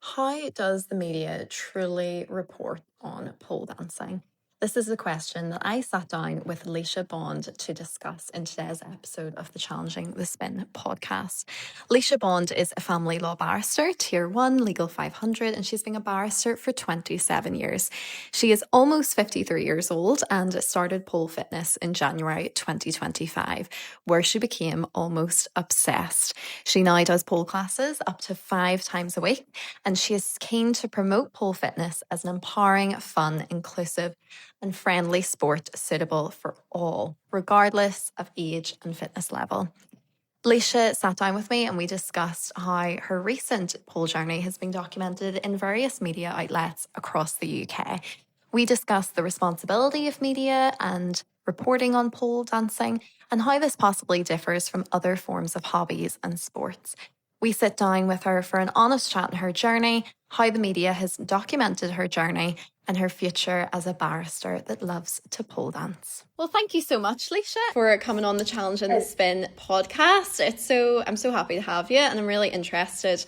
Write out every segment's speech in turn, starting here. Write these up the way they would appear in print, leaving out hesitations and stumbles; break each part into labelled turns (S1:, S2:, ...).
S1: How does the media truly report on pole dancing? This is a question that I sat down with Leisha Bond to discuss in today's episode of the Challenging the Spin podcast. Leisha Bond is a family law barrister, Tier 1, Legal 500, and she's been a barrister for 27 years. She is almost 53 years old and started pole fitness in January 2025, where she became almost obsessed. She now does pole classes up to 5 times a week, and she is keen to promote pole fitness as an empowering, fun, inclusive, and friendly sport suitable for all, regardless of age and fitness level. Leisha sat down with me and we discussed how her recent pole journey has been documented in various media outlets across the UK. We discussed the responsibility of media and reporting on pole dancing and how this possibly differs from other forms of hobbies and sports. We sit down with her for an honest chat on her journey, how the media has documented her journey, and her future as a barrister that loves to pole dance. Well, thank you so much, Leisha, for coming on the Challenge and the Spin podcast. I'm so happy to have you, and I'm really interested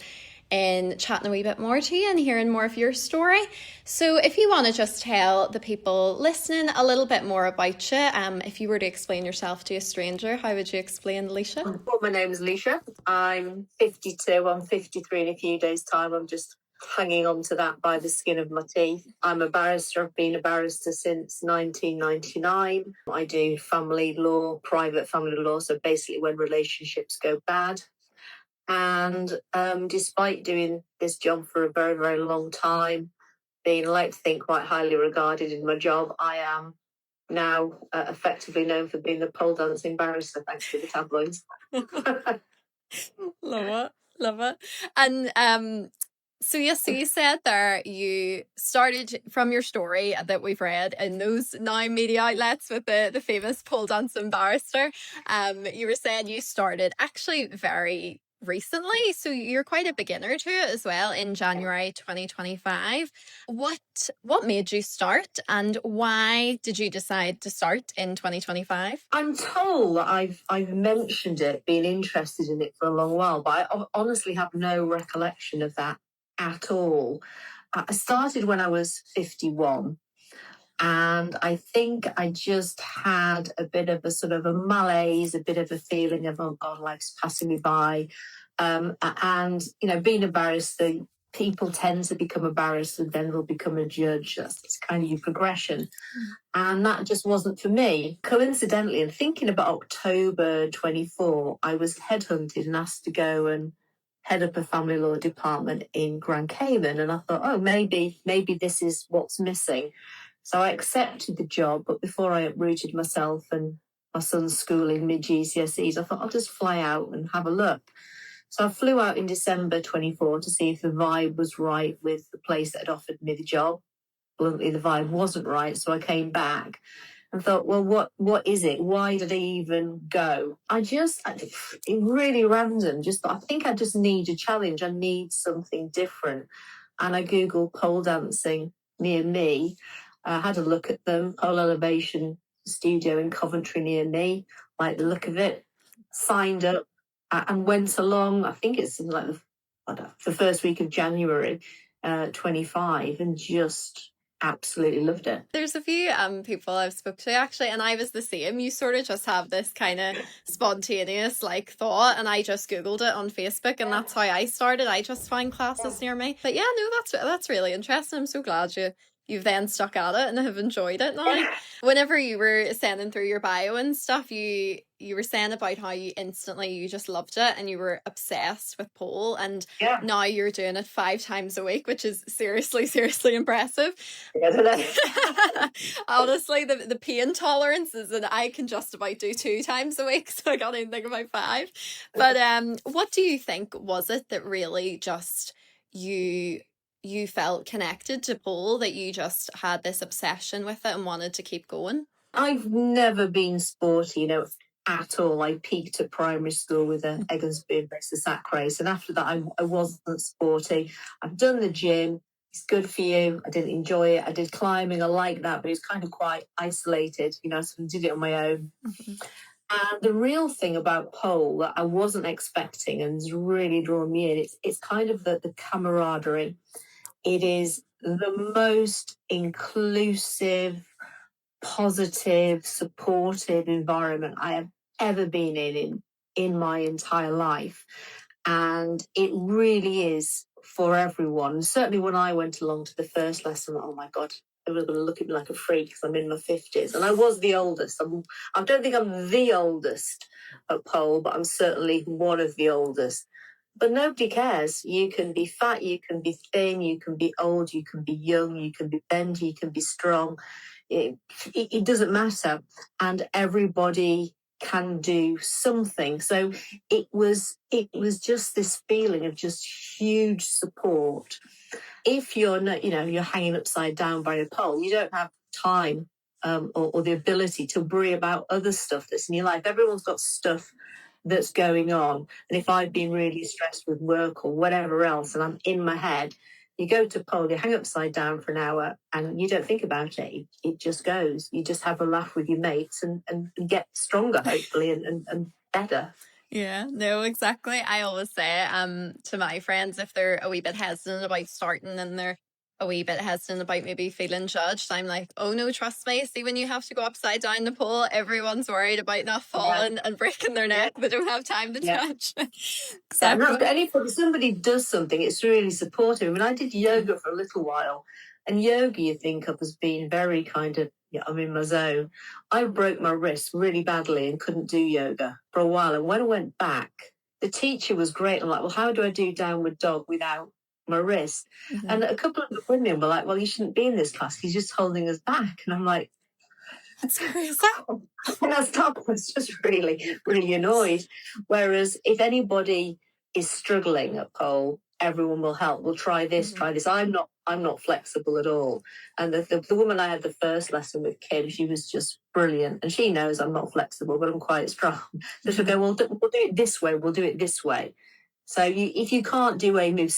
S1: in chatting a wee bit more to you and hearing more of your story. So if you want to just tell the people listening a little bit more about you, if you were to explain yourself to a stranger, how would you explain, Leisha?
S2: Well, my name is Leisha. I'm 52. I'm 53 in a few days' time. I'm just hanging on to that by the skin of my teeth. I'm a barrister. I've been a barrister since 1999. I do family law, private family law, so basically when relationships go bad. And despite doing this job for a very, very long time, being, I like to think, quite highly regarded in my job, I am now effectively known for being the pole dancing barrister, thanks to the tabloids.
S1: Love it. And so you said there you started from your story that we've read in those now media outlets with the famous pole dancing barrister. You were saying you started actually very recently, so you're quite a beginner to it as well in January 2025. What made you start, and why did you decide to start in 2025?
S2: I'm told that I've mentioned it, been interested in it for a long while, but I honestly have no recollection of that at all. I started when I was 51. And I think I just had a bit of a sort of a malaise, a bit of a feeling of, oh God, life's passing me by. And, being a barrister, people tend to become a barrister, then they'll become a judge. That's kind of your progression. And that just wasn't for me. Coincidentally, and thinking about October 24, I was headhunted and asked to go and head up a family law department in Grand Cayman. And I thought, oh, maybe this is what's missing. So I accepted the job, but before I uprooted myself and my son's schooling mid-GCSEs, I thought I'll just fly out and have a look. So I flew out in December 24 to see if the vibe was right with the place that had offered me the job. Bluntly, the vibe wasn't right, so I came back and thought, well, what is it? Why did I even go? It really random, just thought, I think I just need a challenge. I need something different. And I Googled pole dancing near me. I had a look at them, pole elevation studio in Coventry near me, like the look of it, signed up and went along. I think it's like the first week of January 25, and just absolutely loved it.
S1: There's a few people I've spoke to actually, and I was the same. You sort of just have this kind of spontaneous thought, and I just Googled it on Facebook, and that's how I started. I just found classes near me. But yeah, no, that's really interesting. I'm so glad you've then stuck at it and have enjoyed it now. Whenever you were sending through your bio and stuff, you were saying about how you just loved it and you were obsessed with pole, and now you're doing it 5 times a week, which is seriously impressive. Honestly, the pain tolerance is that I can just about do 2 times a week, so I can't even think about 5. But what do you think was it that really just you felt connected to pole, that you just had this obsession with it and wanted to keep going?
S2: I've never been sporty, at all. I peaked at primary school with an egg and spoon race, the sack race. And after that, I wasn't sporty. I've done the gym. It's good for you. I didn't enjoy it. I did climbing. I like that, but it's kind of quite isolated, so I did it on my own. And the real thing about pole that I wasn't expecting and has really drawn me in, it's kind of the camaraderie. It is the most inclusive, positive, supportive environment I have ever been in my entire life. And it really is for everyone. Certainly when I went along to the first lesson, oh my God, everyone's going to look at me like a freak because I'm in my 50s. And I was the oldest. I don't think I'm the oldest at pole, but I'm certainly one of the oldest. But nobody cares. You can be fat, you can be thin, you can be old, you can be young, you can be bent, you can be strong. It doesn't matter. And everybody can do something. So it was just this feeling of just huge support. If you're not, you're hanging upside down by a pole, you don't have time or the ability to worry about other stuff that's in your life. Everyone's got stuff that's going on. And if I've been really stressed with work or whatever else and I'm in my head, you go to pole, you hang upside down for an hour and you don't think about it. It just goes. You just have a laugh with your mates and get stronger, hopefully, and better.
S1: Yeah, no, exactly. I always say to my friends, if they're a wee bit hesitant about starting and they're a wee bit hesitant about maybe feeling judged, I'm like, oh no, trust me. See, when you have to go upside down the pole, everyone's worried about not falling and breaking their neck. They don't have time to touch.
S2: Exactly. Anybody, somebody does something, it's really supportive. I mean, I did yoga for a little while, and yoga you think of as being very kind of, I'm in my zone. I broke my wrist really badly and couldn't do yoga for a while. And when I went back, the teacher was great. I'm like, well, how do I do downward dog without my wrist? Mm-hmm. And a couple of the women were like, well, you shouldn't be in this class. He's just holding us back. And I'm like, that's crazy. And I was just really, really annoyed. Whereas if anybody is struggling at pole, everyone will help. We'll try this, try this. I'm not flexible at all. And the woman I had the first lesson with, Kim, she was just brilliant. And she knows I'm not flexible, but I'm quite strong. So she'll go, well, we'll do it this way. We'll do it this way. So if you can't do a move,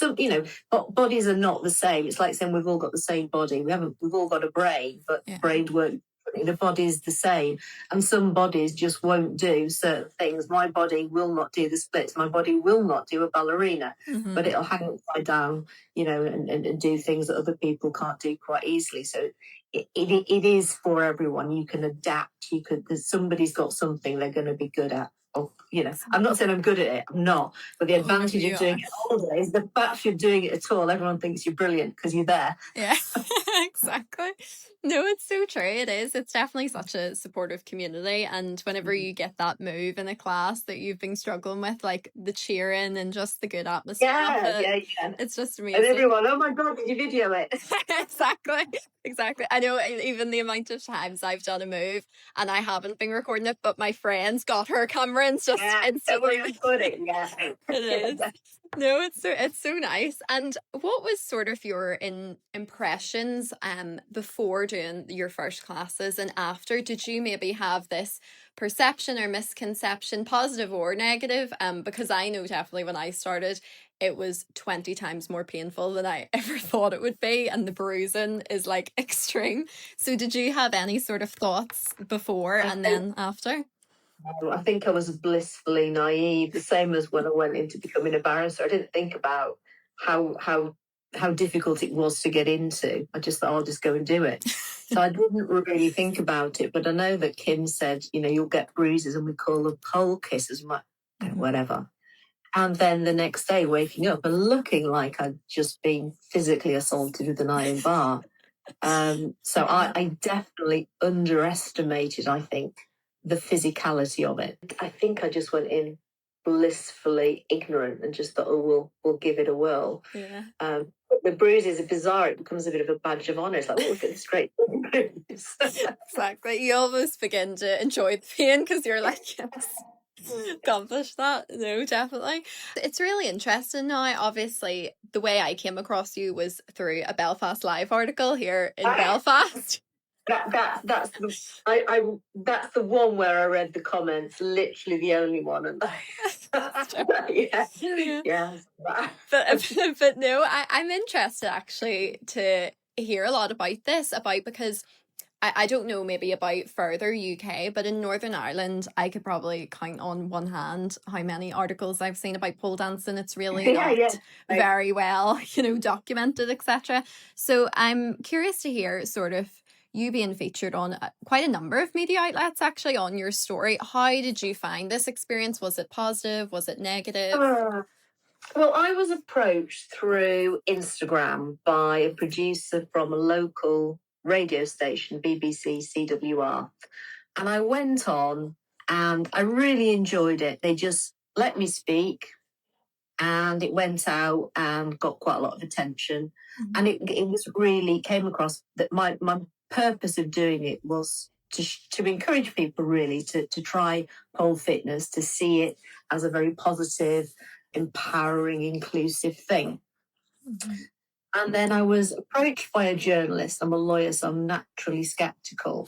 S2: bodies are not the same. It's like saying we've all got the same body. We've all got a brain, but brain work. The body is the same, and some bodies just won't do certain things. My body will not do the splits. My body will not do a ballerina, but it'll hang upside down, and do things that other people can't do quite easily. So it is for everyone. You can adapt. Somebody's got something they're going to be good at. I'm not saying I'm good at it. I'm not. But the advantage of doing it all day is the fact you're doing it at all. Everyone thinks you're brilliant because you're there.
S1: Yeah, exactly. No, it's so true. It is. It's definitely such a supportive community. And whenever you get that move in a class that you've been struggling with, like the cheering and just the good atmosphere, it's just amazing.
S2: And everyone, oh my God, did you video it?
S1: Exactly. I know even the amount of times I've done a move and I haven't been recording it, but my friends got her camera and just instantly
S2: recording. Yeah,
S1: it is. No, it's so nice. And what was sort of your impressions before doing your first classes and after? Did you maybe have this perception or misconception, positive or negative? Because I know definitely when I started, it was 20 times more painful than I ever thought it would be, and the bruising is like extreme. So did you have any sort of thoughts before and then after?
S2: I think I was blissfully naive, the same as when I went into becoming a barrister. I didn't think about how difficult it was to get into. I just thought, I'll just go and do it. So I didn't really think about it. But I know that Kim said, you'll get bruises, and we call them pole kisses, whatever. And then the next day, waking up and looking like I'd just been physically assaulted with an iron bar. So I definitely underestimated, I think, the physicality of it. I think I just went in blissfully ignorant and just thought, we'll give it a whirl.
S1: Yeah.
S2: The bruises are bizarre. It becomes a bit of a badge of honour. It's like, look at the straight bruise.
S1: Exactly. You almost begin to enjoy the pain because you're like, yes, accomplish that. No, definitely. It's really interesting now. Obviously, the way I came across you was through a Belfast Live article here in Belfast.
S2: That's the one where I read the comments, literally the only one. And yeah.
S1: But no, I'm interested actually to hear a lot about this, because I don't know maybe about further UK, but in Northern Ireland, I could probably count on one hand how many articles I've seen about pole dancing. It's really
S2: Yeah,
S1: not
S2: yeah.
S1: very well, documented, etc. So I'm curious to hear sort of you being featured on quite a number of media outlets actually on your story. How did you find this experience? Was it positive? Was it negative?
S2: Well, I was approached through Instagram by a producer from a local radio station, BBC CWR. And I went on and I really enjoyed it. They just let me speak and it went out and got quite a lot of attention. Mm-hmm. And it was really came across that my purpose of doing it was to encourage people really to try pole fitness, to see it as a very positive, empowering, inclusive thing. Mm-hmm. And then I was approached by a journalist. I'm a lawyer, so I'm naturally skeptical.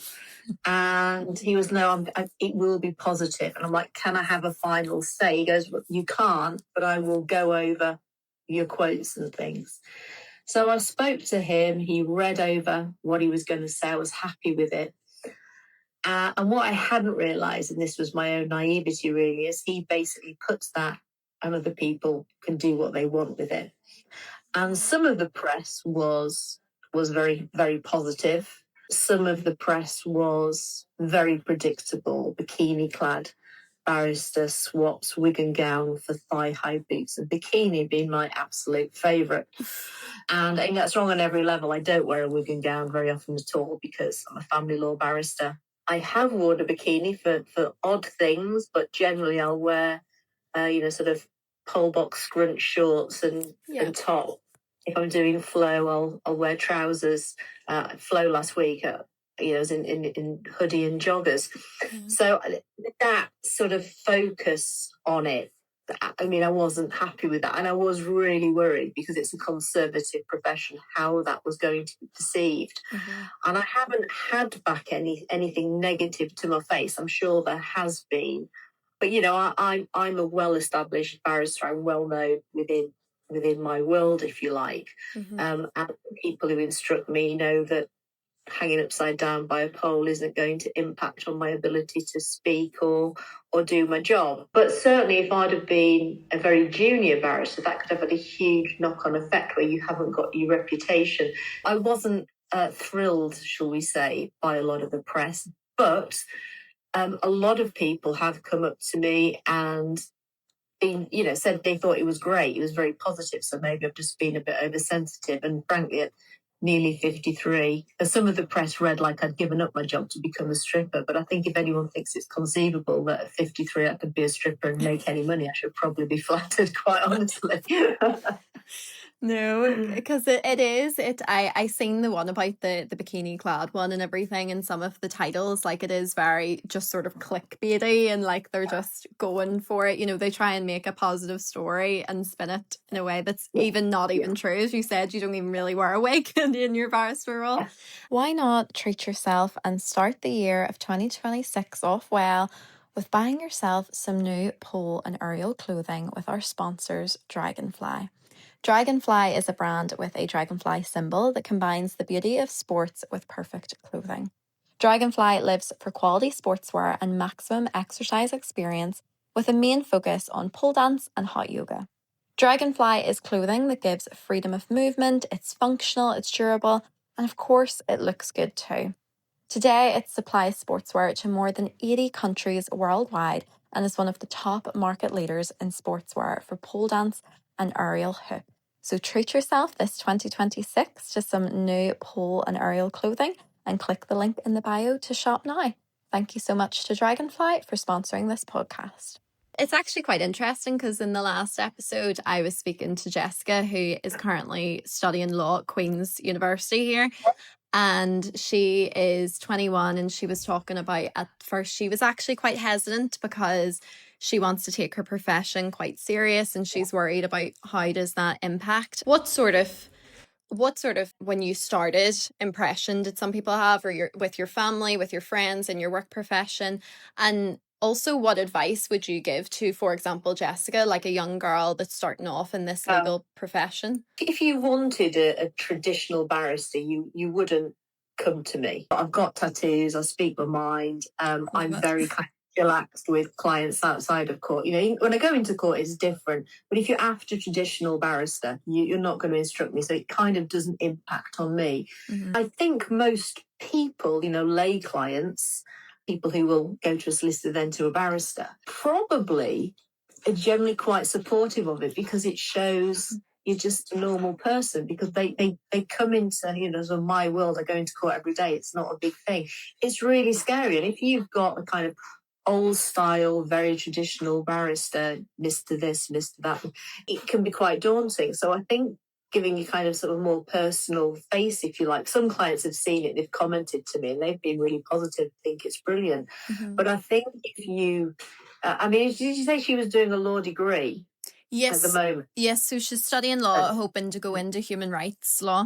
S2: And he was, no, it will be positive. And I'm like, can I have a final say? He goes, well, you can't, but I will go over your quotes and things. So I spoke to him. He read over what he was going to say. I was happy with it. And what I hadn't realised, and this was my own naivety really, is he basically puts that and other people can do what they want with it. And some of the press was very, very positive. Some of the press was very predictable, bikini-clad barrister swaps wig and gown for thigh-high boots, and bikini being my absolute favourite. And I think that's wrong on every level. I don't wear a wig and gown very often at all because I'm a family law barrister. I have worn a bikini for odd things, but generally I'll wear, sort of pole box scrunch shorts and top. If I'm doing flow, I'll wear trousers. Flow last week, was in hoodie and joggers. Mm-hmm. So that sort of focus on it, I mean, I wasn't happy with that. And I was really worried because it's a conservative profession, how that was going to be perceived. Mm-hmm. And I haven't had back anything negative to my face. I'm sure there has been. But, I'm a well-established barrister. I'm well-known within my world, if you like. Mm-hmm. And people who instruct me know that hanging upside down by a pole isn't going to impact on my ability to speak or do my job. But certainly if I'd have been a very junior barrister, that could have had a huge knock-on effect where you haven't got your reputation. I wasn't thrilled, shall we say, by a lot of the press, but a lot of people have come up to me and said they thought it was great. It was very positive. So maybe I've just been a bit oversensitive. And frankly, at nearly 53, some of the press read like I'd given up my job to become a stripper. But I think if anyone thinks it's conceivable that at 53 I could be a stripper and make any money, I should probably be flattered, quite honestly.
S1: No, because it is. I seen the one about the bikini clad one and everything, and some of the titles, like it is very just sort of clickbaity and like they're just going for it. They try and make a positive story and spin it in a way that's even not even true. As you said, you don't even really wear a wig in your barrister role. Why not treat yourself and start the year of 2026 off well with buying yourself some new pole and aerial clothing with our sponsors, Dragonfly. Dragonfly is a brand with a dragonfly symbol that combines the beauty of sports with perfect clothing. Dragonfly lives for quality sportswear and maximum exercise experience with a main focus on pole dance and hot yoga. Dragonfly is clothing that gives freedom of movement, it's functional, it's durable, and of course it looks good too. Today it supplies sportswear to more than 80 countries worldwide and is one of the top market leaders in sportswear for pole dance and aerial hoop. So treat yourself this 2026 to some new pole and aerial clothing and click the link in the bio to shop now. Thank you so much to Dragonfly for sponsoring this podcast. It's actually quite interesting because in the last episode, I was speaking to Jessica, who is currently studying law at Queen's University here. And she is 21 and she was talking about at first she was actually quite hesitant because she wants to take her profession quite serious and she's worried about how does that impact. What sort of when you started impression did some people have or with your family, with your friends in your work profession? And also what advice would you give to, for example, Jessica, like a young girl that's starting off in this legal profession?
S2: If you wanted a traditional barrister, you wouldn't come to me. I've got tattoos. I speak my mind. I'm very kind of relaxed with clients outside of court. When I go into court, it's different. But if you're after traditional barrister, you're not going to instruct me. So it kind of doesn't impact on me. Mm-hmm. I think most people, lay clients, people who will go to a solicitor then to a barrister, probably are generally quite supportive of it because it shows you're just a normal person, because they come into, sort of my world. I go into court every day. It's not a big thing. It's really scary. And if you've got a kind of old style, very traditional barrister, Mr. this, Mr. that, it can be quite daunting. So I think giving you kind of sort of more personal face, if you like. Some clients have seen it, they've commented to me and they've been really positive, think it's brilliant. Mm-hmm. But I think if you, did you say she was doing a law degree?
S1: Yes.
S2: At the moment.
S1: Yes, so she's studying law, hoping to go into human rights law.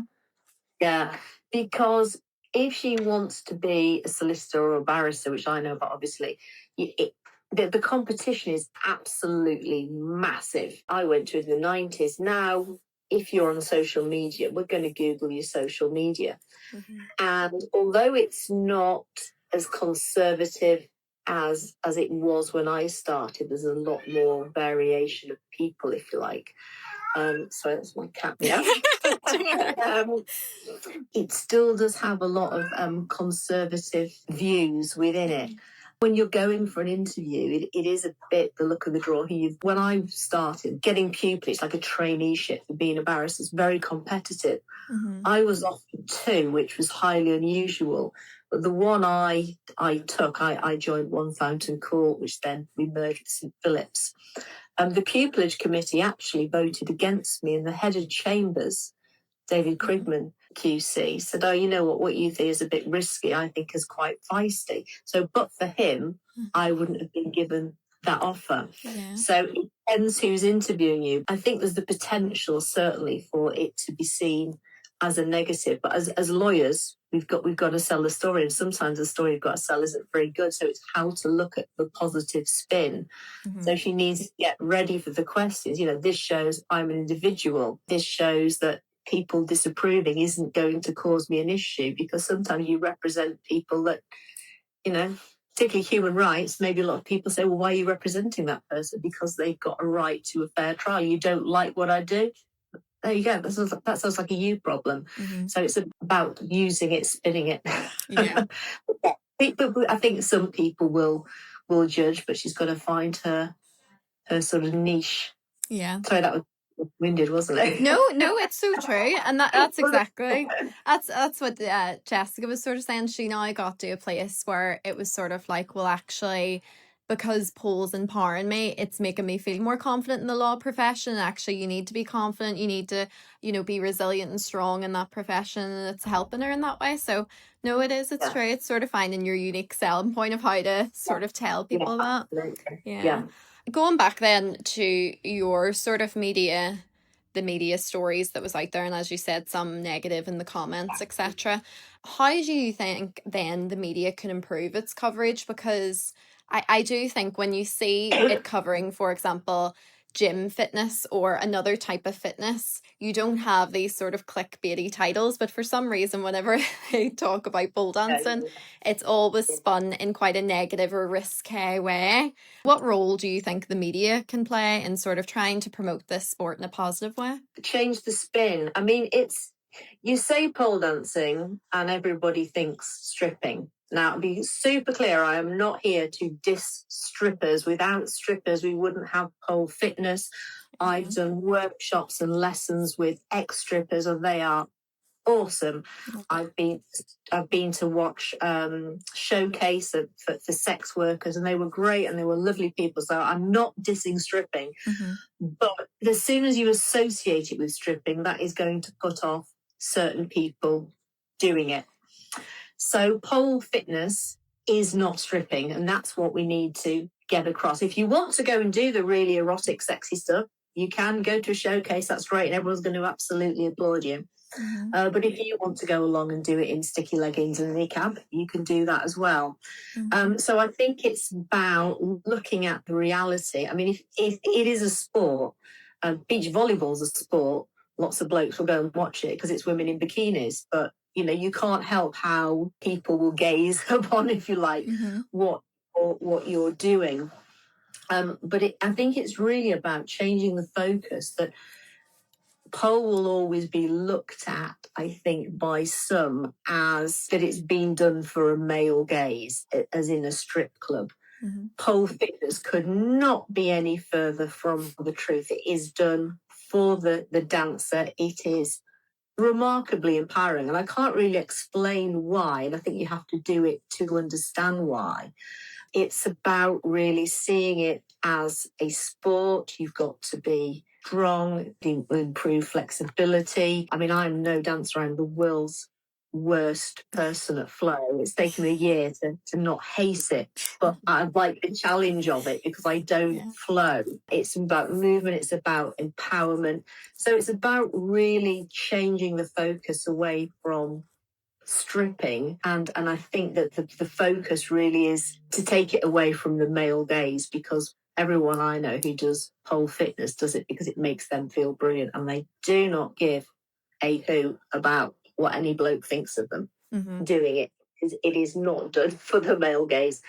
S2: Yeah, because if she wants to be a solicitor or a barrister, which I know about, obviously, the competition is absolutely massive. I went to it in the 90s. Now, if you're on social media, we're going to Google your social media. Mm-hmm. And although it's not as conservative as it was when I started, there's a lot more variation of people, if you like. So that's my cat meow. It still does have a lot of conservative views within it. When you're going for an interview, it is a bit the look of the draw. When I started getting pupillage, like a traineeship for being a barrister, is very competitive. Mm-hmm. I was offered 2, which was highly unusual. But the one I took, I joined One Fountain Court, which then we merged with St Philip's. The pupillage committee actually voted against me, and the head of chambers, David Krigman, QC, said, you know what you think is a bit risky, I think is quite feisty. So, but for him, I wouldn't have been given that offer. Yeah. So it depends who's interviewing you. I think there's the potential, certainly, for it to be seen as a negative. But as lawyers, we've got to sell the story. And sometimes the story you've got to sell isn't very good. So it's how to look at the positive spin. Mm-hmm. So she needs to get ready for the questions. This shows I'm an individual. This shows that people disapproving isn't going to cause me an issue, because sometimes you represent people that, particularly human rights, maybe a lot of people say, well, why are you representing that person? Because they've got a right to a fair trial. You don't like what I do? There you go. That sounds like a you problem. Mm-hmm. So it's about using it, spinning it. Yeah. I think some people will judge, but she's got to find her sort of niche.
S1: Yeah.
S2: Sorry, that was winded, wasn't it?
S1: No, it's so true, and that's exactly that's what Jessica was sort of saying. She now got to a place where it was sort of like, well, actually, because Paul's empowering me, it's making me feel more confident in the law profession. Actually, you need to be confident. You need to, be resilient and strong in that profession, and it's helping her in that way. So, no, it's true. It's sort of finding your unique selling point of how to sort of tell people that. Yeah. Going back then to your sort of the media stories that was out there, and as you said, some negative in the comments, etc. How do you think then the media can improve its coverage? Because I do think when you see it covering, for example, gym fitness or another type of fitness, you don't have these sort of clickbaity titles, but for some reason, whenever they talk about pole dancing, it's always spun in quite a negative or risque way. What role do you think the media can play in sort of trying to promote this sport in a positive way?
S2: Change the spin. You say pole dancing and everybody thinks stripping. Now, to be super clear, I am not here to diss strippers. Without strippers, we wouldn't have pole fitness. Mm-hmm. I've done workshops and lessons with ex-strippers, and they are awesome. Okay. I've been to watch showcase for sex workers, and they were great and they were lovely people. So I'm not dissing stripping, mm-hmm. but as soon as you associate it with stripping, that is going to put off certain people doing it. So pole fitness is not stripping, and that's what we need to get across. If you want to go and do the really erotic, sexy stuff, you can go to a showcase. That's great, and everyone's going to absolutely applaud you. Mm-hmm. But if you want to go along and do it in sticky leggings and a niqab, you can do that as well. Mm-hmm. So I think it's about looking at the reality. If it is a sport, beach volleyball is a sport, lots of blokes will go and watch it because it's women in bikinis. But you know, you can't help how people will gaze upon, if you like, what you're doing. But I think it's really about changing the focus, that pole will always be looked at, I think, by some as that it's been done for a male gaze, as in a strip club. Pole fitness could not be any further from the truth. It is done for the dancer. It is remarkably empowering, and I can't really explain why, and I think you have to do it to understand why. It's about really seeing it as a sport. You've got to be strong, improve flexibility. I mean, I'm no dancer. I'm the world's worst person at flow. It's taken me a year to not hate it, but I like the challenge of it because I don't flow. It's about movement. It's about empowerment. So it's about really changing the focus away from stripping, and I think that the focus really is to take it away from the male gaze, because everyone I know who does pole fitness does it because it makes them feel brilliant, and they do not give a hoot about what any bloke thinks of them doing it. It is not done for the male gaze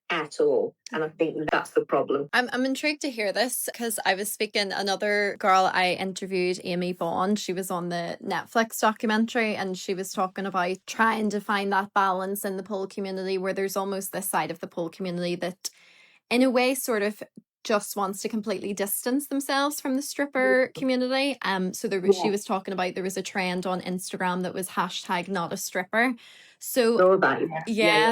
S2: at all. And I think that's the problem.
S1: I'm intrigued to hear this because I was speaking, another girl I interviewed, Amy Bond, she was on the Netflix documentary, and she was talking about trying to find that balance in the pole community, where there's almost this side of the pole community that in a way sort of just wants to completely distance themselves from the stripper community. So she was talking about, there was a trend on Instagram that was hashtag not a stripper. So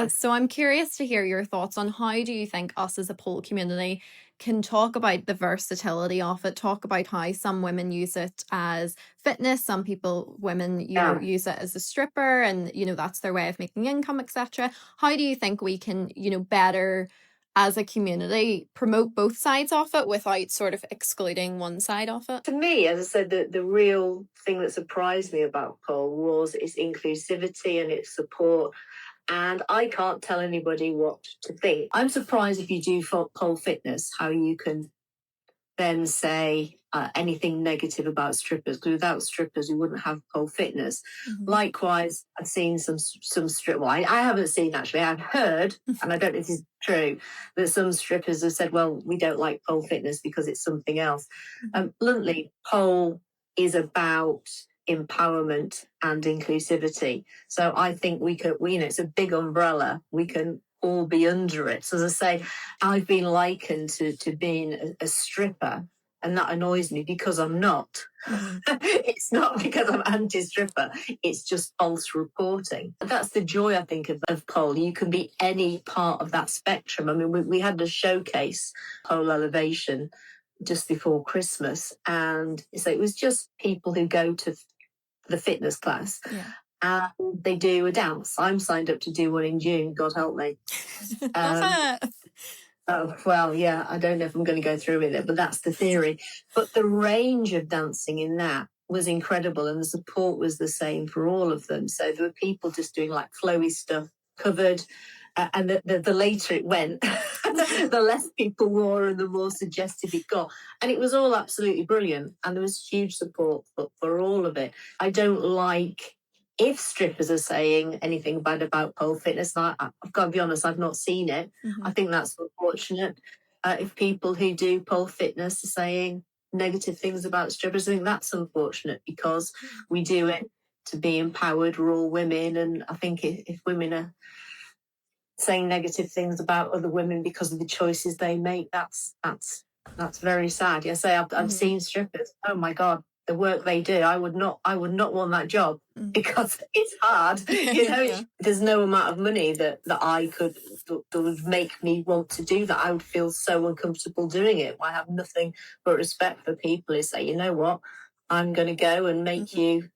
S1: so I'm curious to hear your thoughts on, how do you think us as a pole community can talk about the versatility of it, talk about how some women use it as fitness, some women use it as a stripper, and that's their way of making income, etc. How do you think we can better, as a community, promote both sides of it without sort of excluding one side of it?
S2: To me, as I said, the real thing that surprised me about pole was its inclusivity and its support. And I can't tell anybody what to think. I'm surprised, if you do pole fitness, how you can then say anything negative about strippers, because without strippers, you wouldn't have pole fitness. Likewise, I've seen some strip. Well, I haven't seen, actually. I've heard, and I don't know if this is true, that some strippers have said, well, we don't like pole fitness because it's something else. Bluntly, pole is about empowerment and inclusivity. So I think we could, it's a big umbrella. We can all be under it. So as I say, I've been likened to being a stripper, and that annoys me because I'm not. It's not because I'm anti-stripper. It's just false reporting. That's the joy, I think, of pole. You can be any part of that spectrum. I mean, we had a showcase, Pole Elevation, just before Christmas, and so it was just people who go to the fitness class. And they do a dance. I'm signed up to do one in June, God help me. Oh, well, yeah, I don't know if I'm going to go through with it, but that's the theory. But the range of dancing in that was incredible, and the support was the same for all of them. So there were people just doing like flowy stuff, covered, and the later it went, the less people wore and the more suggestive it got. And it was all absolutely brilliant, and there was huge support for all of it. I don't like, if strippers are saying anything bad about pole fitness, I've got to be honest, I've not seen it. I think that's unfortunate. If people who do pole fitness are saying negative things about strippers, I think that's unfortunate, because we do it to be empowered. We're all women, and I think if women are saying negative things about other women because of the choices they make, that's very sad. I've seen strippers. Oh my God, the work they do, I would not want that job, because it's hard. There's no amount of money that I could, that would make me want to do that. I would feel so uncomfortable doing it. I have nothing but respect for people who say, you know what, I'm going to go and make you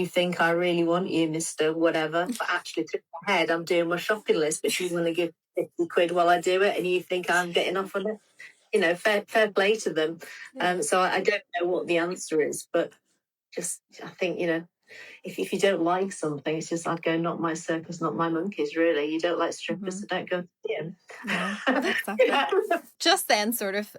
S2: think I really want you, Mr. Whatever. But actually, through my head, I'm doing my shopping list, but you want to give 50 quid while I do it, and you think I'm getting off on it. Fair play to them. So I don't know what the answer is, but just, I think, if you don't like something, it's just, I'd go, not my circus, not my monkeys, really. You don't like strippers, so don't go see them.
S1: No, exactly. Just then, sort of,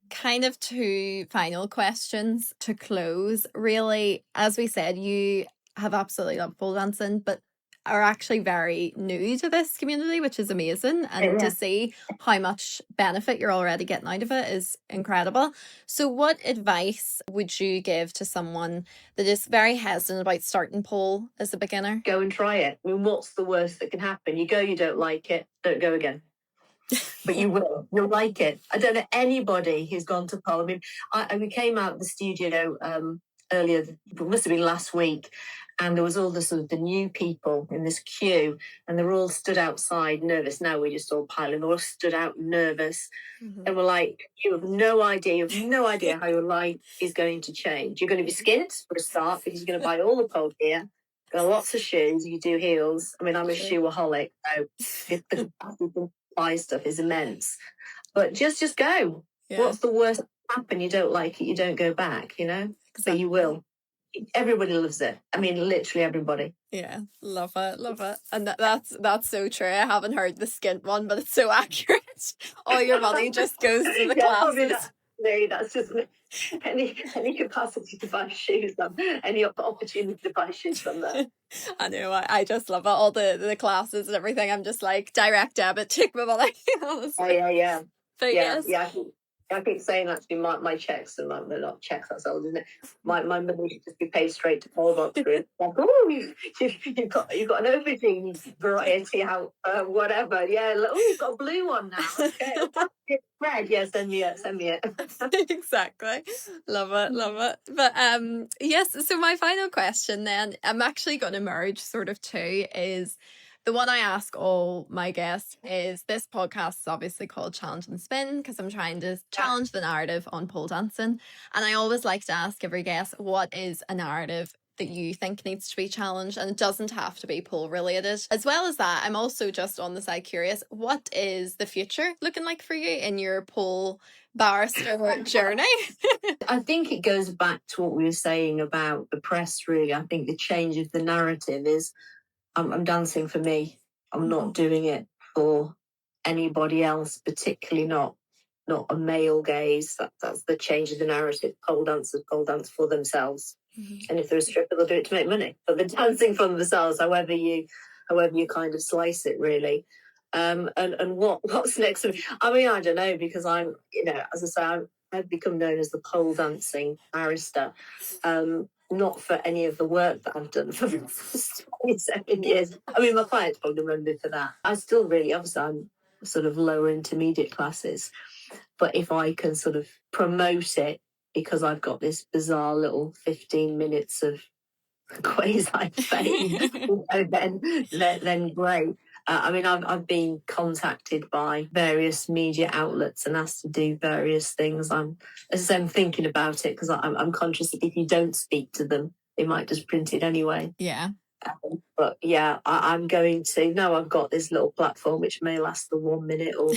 S1: kind of two final questions to close. Really, as we said, you have absolutely loved pole dancing, but are actually very new to this community, which is amazing. And to see how much benefit you're already getting out of it is incredible. So what advice would you give to someone that is very hesitant about starting pole as a beginner?
S2: Go and try it. I mean, what's the worst that can happen? You go, you don't like it, don't go again. But you will. You'll like it. I don't know anybody who's gone to pole. I mean, we came out of the studio earlier, it must have been last week, and there was all the sort of the new people in this queue, and they're all stood outside nervous. Now we're just all piling. They're all stood out nervous, and we're like, you have no idea how your life is going to change. You're going to be skint for a start because you're going to buy all the pole gear. Got lots of shoes. You do heels. I mean, I'm a shoeaholic, so the buy stuff is immense. But just go. Yeah. What's the worst that can happen? You don't like it, you don't go back, Exactly. But you will. Everybody loves it. I mean, literally everybody.
S1: Yeah, love it. And that's so true. I haven't heard the skint one, but it's so accurate. All your money just goes to the classes.
S2: That's just any capacity to buy shoes, any opportunity to buy shoes from there.
S1: I know, I just love it. All the classes and everything. I'm just like, direct debit, take my money. Honestly.
S2: Yeah.
S1: But
S2: yeah. I keep saying actually my checks, and they're not checks, that's old, isn't it? My money should just be paid straight to Paul Box. Like, oh, you've got an aubergine variety out, whatever. Yeah, you've got a blue one now. Okay, red. Yeah, send me it.
S1: Exactly. Love it. But yes. So my final question, then, I'm actually going to merge sort of two, is the one I ask all my guests is, this podcast is obviously called Challenge and Spin because I'm trying to challenge the narrative on pole dancing. And I always like to ask every guest, what is a narrative that you think needs to be challenged? And it doesn't have to be pole related. As well as that, I'm also just on the side curious, what is the future looking like for you in your pole barrister journey?
S2: I think it goes back to what we were saying about the press, really. I think the change of the narrative is, I'm dancing for me. I'm not doing it for anybody else, particularly not a male gaze. That's the change of the narrative. Pole dancers pole dance for themselves. And if they're a stripper, they'll do it to make money. But they're dancing for themselves, however you kind of slice it, really. And what's next for me? I mean, I don't know, because I'm, as I say, I've become known as the pole dancing barrister. Not for any of the work that I've done for the past 27 years. I mean, my clients probably remember me for that. I still really, obviously, I'm sort of lower intermediate classes. But if I can sort of promote it because I've got this bizarre little 15 minutes of quasi-fame, then great. I mean, I've been contacted by various media outlets and asked to do various things. I'm thinking about it because I'm conscious that if you don't speak to them, they might just print it anyway.
S1: Yeah.
S2: But yeah, I'm going to. No, I've got this little platform which may last the 1 minute or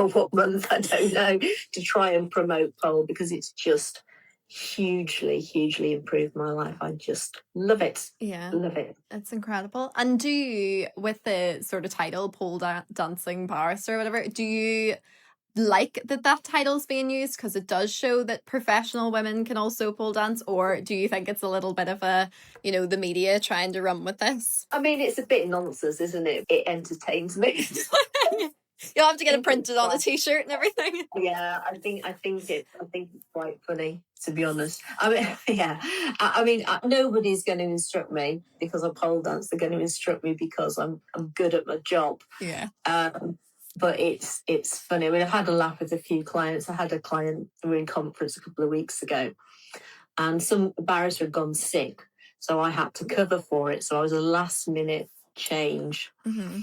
S2: what month, I don't know, to try and promote pole, because it's just hugely improved my life. I just love it.
S1: Yeah,
S2: love it.
S1: It's incredible. And do you, with the sort of title pole dancing barrister or whatever, do you like that title's being used because it does show that professional women can also pole dance, or do you think it's a little bit of a, the media trying to run with this?
S2: I mean, it's a bit nonsense, isn't it? It entertains me.
S1: You'll have to get it printed on a t-shirt and everything.
S2: Yeah, I think it's quite funny, to be honest. I mean, yeah. I mean, nobody's going to instruct me because I pole dance. They're going to instruct me because I'm good at my job.
S1: Yeah.
S2: But it's funny. I mean, I've had a laugh with a few clients. I had a client who were in conference a couple of weeks ago, and some barrister had gone sick, so I had to cover for it. So I was a last minute change.
S1: Mm-hmm.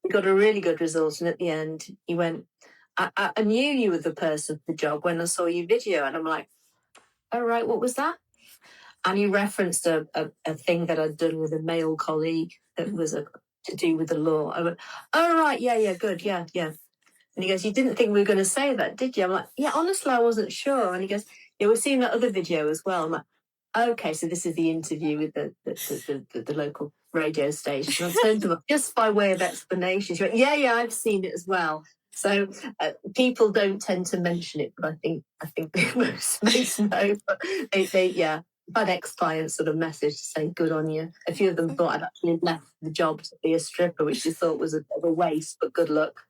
S2: We got a really good result, and at the end, he went, I knew you were the person for the job when I saw your video. And I'm like, oh, right, what was that? And he referenced a thing that I'd done with a male colleague that was to do with the law. I went, oh, right, yeah, good, yeah. And he goes, you didn't think we were going to say that, did you? I'm like, yeah, honestly, I wasn't sure. And he goes, yeah, we're seeing that other video as well. I'm like, okay, so this is the interview with the local radio station. I turned to him just by way of explanation. She went, yeah, I've seen it as well. So people don't tend to mention it, but I think most know. But they I've had ex-clients sort of message to say good on you. A few of them thought I'd actually left the job to be a stripper, which they thought was a bit of a waste, but good luck.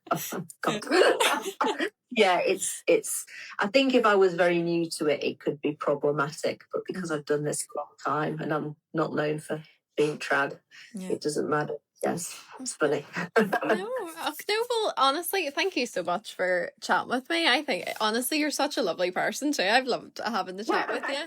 S2: Yeah, it's. I think if I was very new to it, it could be problematic. But because I've done this for a long time and I'm not known for being trad, it doesn't matter. Yes, it's funny.
S1: No, well, honestly, thank you so much for chatting with me. I think, honestly, you're such a lovely person too. I've loved having the chat with you.